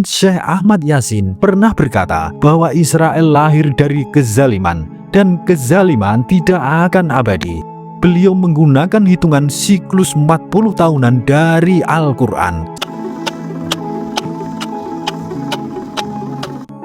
Syekh Ahmad Yasin pernah berkata bahwa Israel lahir dari kezaliman dan kezaliman tidak akan abadi. Beliau menggunakan hitungan siklus 40 tahunan dari Al-Quran.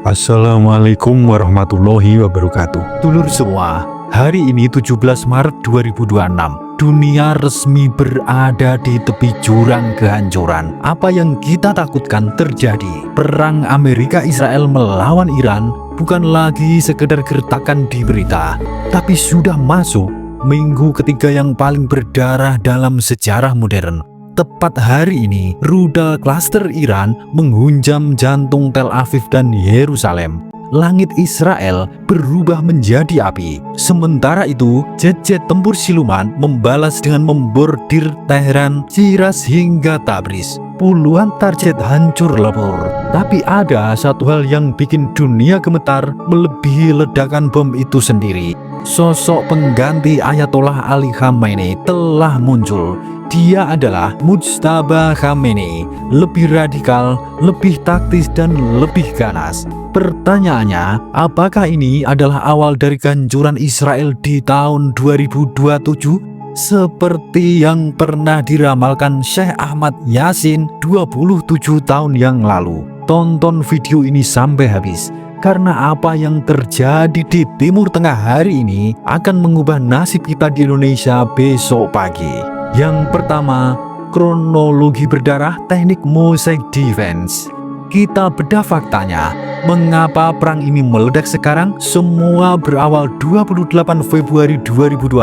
Assalamualaikum warahmatullahi wabarakatuh. Dulur semua, hari ini 17 Maret 2026, dunia resmi berada di tepi jurang kehancuran. Apa yang kita takutkan terjadi. Perang Amerika Israel melawan Iran bukan lagi sekedar gertakan di berita, tapi sudah masuk minggu ketiga yang paling berdarah dalam sejarah modern. Tepat hari ini, rudal klaster Iran menghunjam jantung Tel Aviv dan Yerusalem. Langit Israel berubah menjadi api. Sementara itu, jet-jet tempur siluman membalas dengan membordir Teheran, Shiraz hingga Tabriz. Puluhan target hancur lebur. Tapi ada satu hal yang bikin dunia gemetar melebihi ledakan bom itu sendiri. Sosok pengganti Ayatollah Ali Khamenei telah muncul. Dia adalah Mujtaba Khamenei, lebih radikal, lebih taktis, dan lebih ganas. Pertanyaannya, apakah ini adalah awal dari kehancuran Israel di tahun 2027? Seperti yang pernah diramalkan Syekh Ahmad Yasin 27 tahun yang lalu. Tonton video ini sampai habis, karena apa yang terjadi di Timur Tengah hari ini akan mengubah nasib kita di Indonesia besok pagi. Yang pertama, kronologi berdarah teknik Mosaic Defense. Kita bedah faktanya, mengapa perang ini meledak sekarang? Semua berawal 28 Februari 2026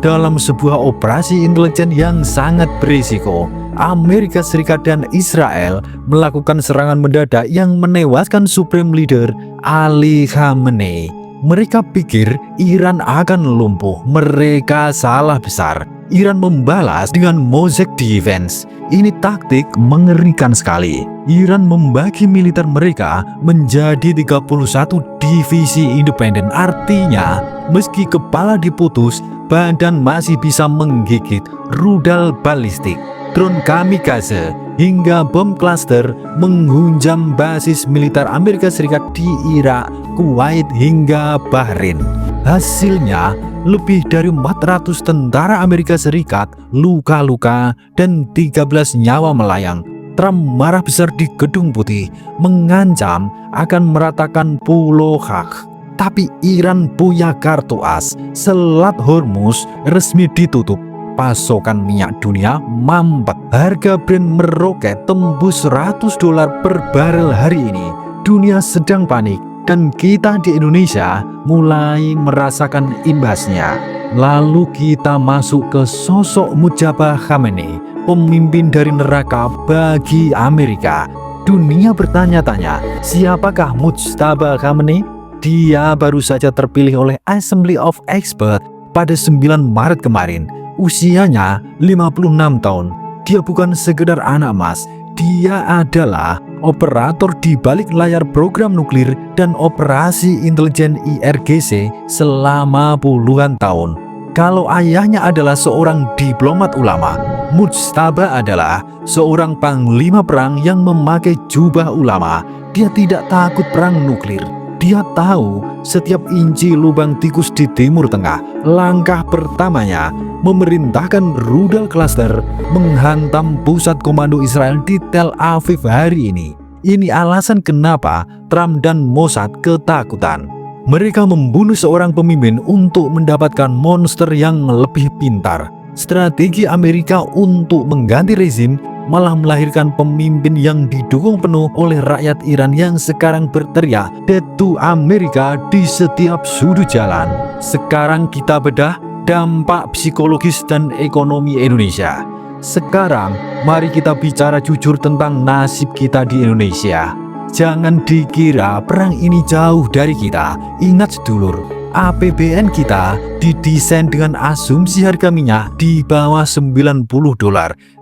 dalam sebuah operasi intelijen yang sangat berisiko. Amerika Serikat dan Israel melakukan serangan mendadak yang menewaskan Supreme Leader Ali Khamenei. Mereka pikir Iran akan lumpuh. Mereka salah besar. Iran membalas dengan Mosaic Defense. Ini taktik mengerikan sekali. Iran membagi militer mereka menjadi 31 divisi independen. Artinya, meski kepala diputus, badan masih bisa menggigit rudal balistik, drone kamikaze, hingga bom klaster menghunjam basis militer Amerika Serikat di Irak, Kuwait, hingga Bahrain. Hasilnya, lebih dari 400 tentara Amerika Serikat luka-luka dan 13 nyawa melayang. Trump marah besar di Gedung Putih, mengancam akan meratakan Pulau Hak. Tapi Iran punya kartu as. Selat Hormuz resmi ditutup. Pasokan minyak dunia mampet. Harga Brent meroket tembus $100 per barel hari ini. Dunia sedang panik. Dan kita di Indonesia mulai merasakan imbasnya. Lalu kita masuk ke sosok Mujtaba Khamenei, pemimpin dari neraka bagi Amerika. Dunia bertanya-tanya, siapakah Mujtaba Khamenei? Dia baru saja terpilih oleh Assembly of Experts pada 9 Maret kemarin. Usianya 56 tahun. Dia bukan sekedar anak emas. Dia adalah operator di balik layar program nuklir dan operasi intelijen IRGC selama puluhan tahun. Kalau ayahnya adalah seorang diplomat ulama, Mujtaba adalah seorang panglima perang yang memakai jubah ulama. Dia tidak takut perang nuklir. Dia tahu setiap inci lubang tikus di Timur Tengah. Langkah pertamanya memerintahkan rudal klaster menghantam pusat komando Israel di Tel Aviv hari ini. Ini alasan kenapa Trump dan Mossad ketakutan. Mereka membunuh seorang pemimpin untuk mendapatkan monster yang lebih pintar. Strategi Amerika untuk mengganti rezim malah melahirkan pemimpin yang didukung penuh oleh rakyat Iran yang sekarang berteriak "Death to America" di setiap sudut jalan. Sekarang kita bedah dampak psikologis dan ekonomi Indonesia. Sekarang mari kita bicara jujur tentang nasib kita di Indonesia. Jangan dikira perang ini jauh dari kita. Ingat sedulur, APBN kita didesain dengan asumsi harga minyak di bawah $90.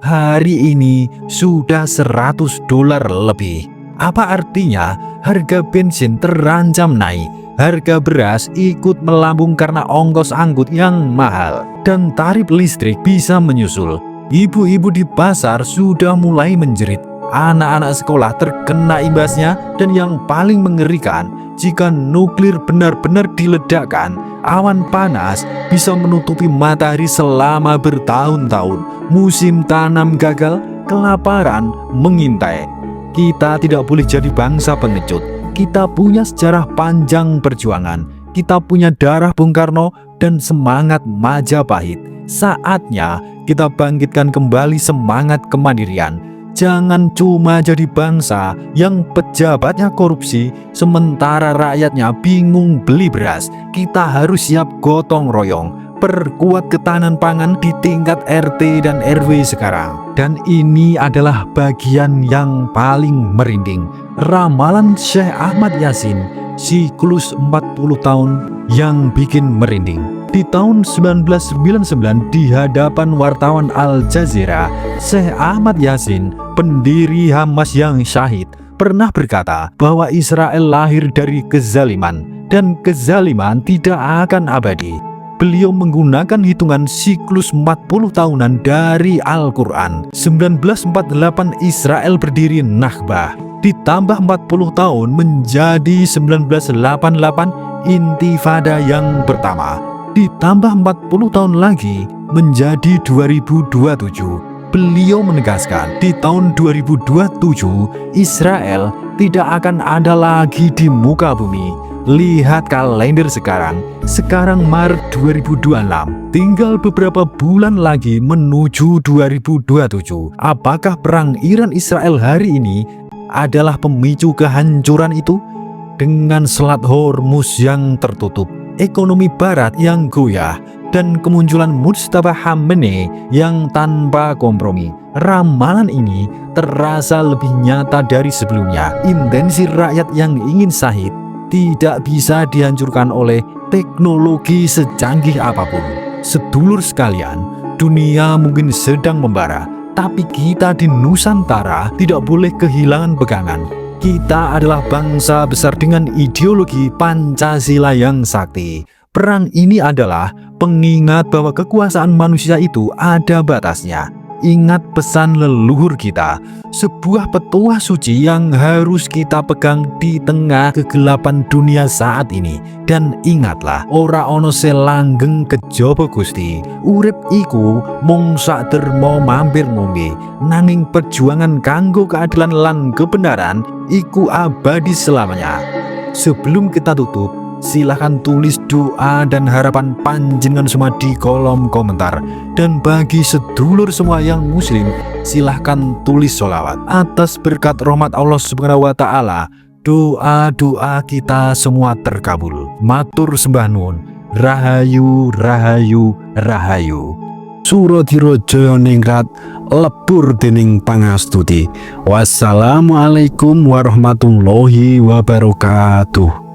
Hari ini sudah $100 lebih. Apa artinya? Harga bensin terancam naik. Harga beras ikut melambung karena ongkos angkut yang mahal. Dan tarif listrik bisa menyusul. Ibu-ibu di pasar sudah mulai menjerit. anak-anak sekolah terkena imbasnya, dan yang paling mengerikan, jika nuklir benar-benar diledakkan, awan panas bisa menutupi matahari selama bertahun-tahun. Musim tanam gagal, kelaparan mengintai. Kita tidak boleh jadi bangsa pengecut. Kita punya sejarah panjang perjuangan. Kita punya darah Bung Karno dan semangat Majapahit. Saatnya kita bangkitkan kembali semangat kemandirian. Jangan cuma jadi bangsa yang pejabatnya korupsi, sementara rakyatnya bingung beli beras. Kita harus siap gotong royong, perkuat ketahanan pangan di tingkat RT dan RW sekarang. Dan ini adalah bagian yang paling merinding. Ramalan Syekh Ahmad Yasin, siklus 40 tahun yang bikin merinding. Di tahun 1999 di hadapan wartawan Al Jazeera, Syekh Ahmad Yasin, pendiri Hamas yang syahid, pernah berkata bahwa Israel lahir dari kezaliman dan kezaliman tidak akan abadi. Beliau menggunakan hitungan siklus 40 tahunan dari Al-Quran. 1948 Israel berdiri Nakbah, ditambah 40 tahun menjadi 1988 Intifada yang pertama, ditambah 40 tahun lagi menjadi 2027. Beliau menegaskan di tahun 2027 Israel tidak akan ada lagi di muka bumi. Lihat kalender sekarang Maret 2026, tinggal beberapa bulan lagi menuju 2027. Apakah perang Iran-Israel hari ini adalah pemicu kehancuran itu? Dengan Selat Hormuz yang tertutup, ekonomi barat yang goyah, dan kemunculan Mustafa Khamenei yang tanpa kompromi, ramalan ini terasa lebih nyata dari sebelumnya. Intensi rakyat yang ingin syahid tidak bisa dihancurkan oleh teknologi secanggih apapun. Sedulur sekalian, dunia mungkin sedang membara, tapi kita di Nusantara tidak boleh kehilangan pegangan. Kita adalah bangsa besar dengan ideologi Pancasila yang sakti. Perang ini adalah pengingat bahwa kekuasaan manusia itu ada batasnya. Ingat pesan leluhur kita, sebuah petuah suci yang harus kita pegang di tengah kegelapan dunia saat ini. Dan ingatlah, ora ono selanggeng kejaba Gusti, urip iku mung sak derma mampir ngombe, nanging perjuangan kanggo keadilan lan kebenaran iku abadi selamanya. Sebelum kita tutup, silahkan tulis doa dan harapan panjenengan semua di kolom komentar. Dan bagi sedulur semua yang muslim, silahkan tulis sholawat. Atas berkat rahmat Allah Subhanahu wa Ta'ala, doa-doa kita semua terkabul. Matur sembah nuwun. Rahayu, rahayu, rahayu. Suradira Jayaningrat lebur dening pangastuti. Wassalamualaikum warahmatullahi wabarakatuh.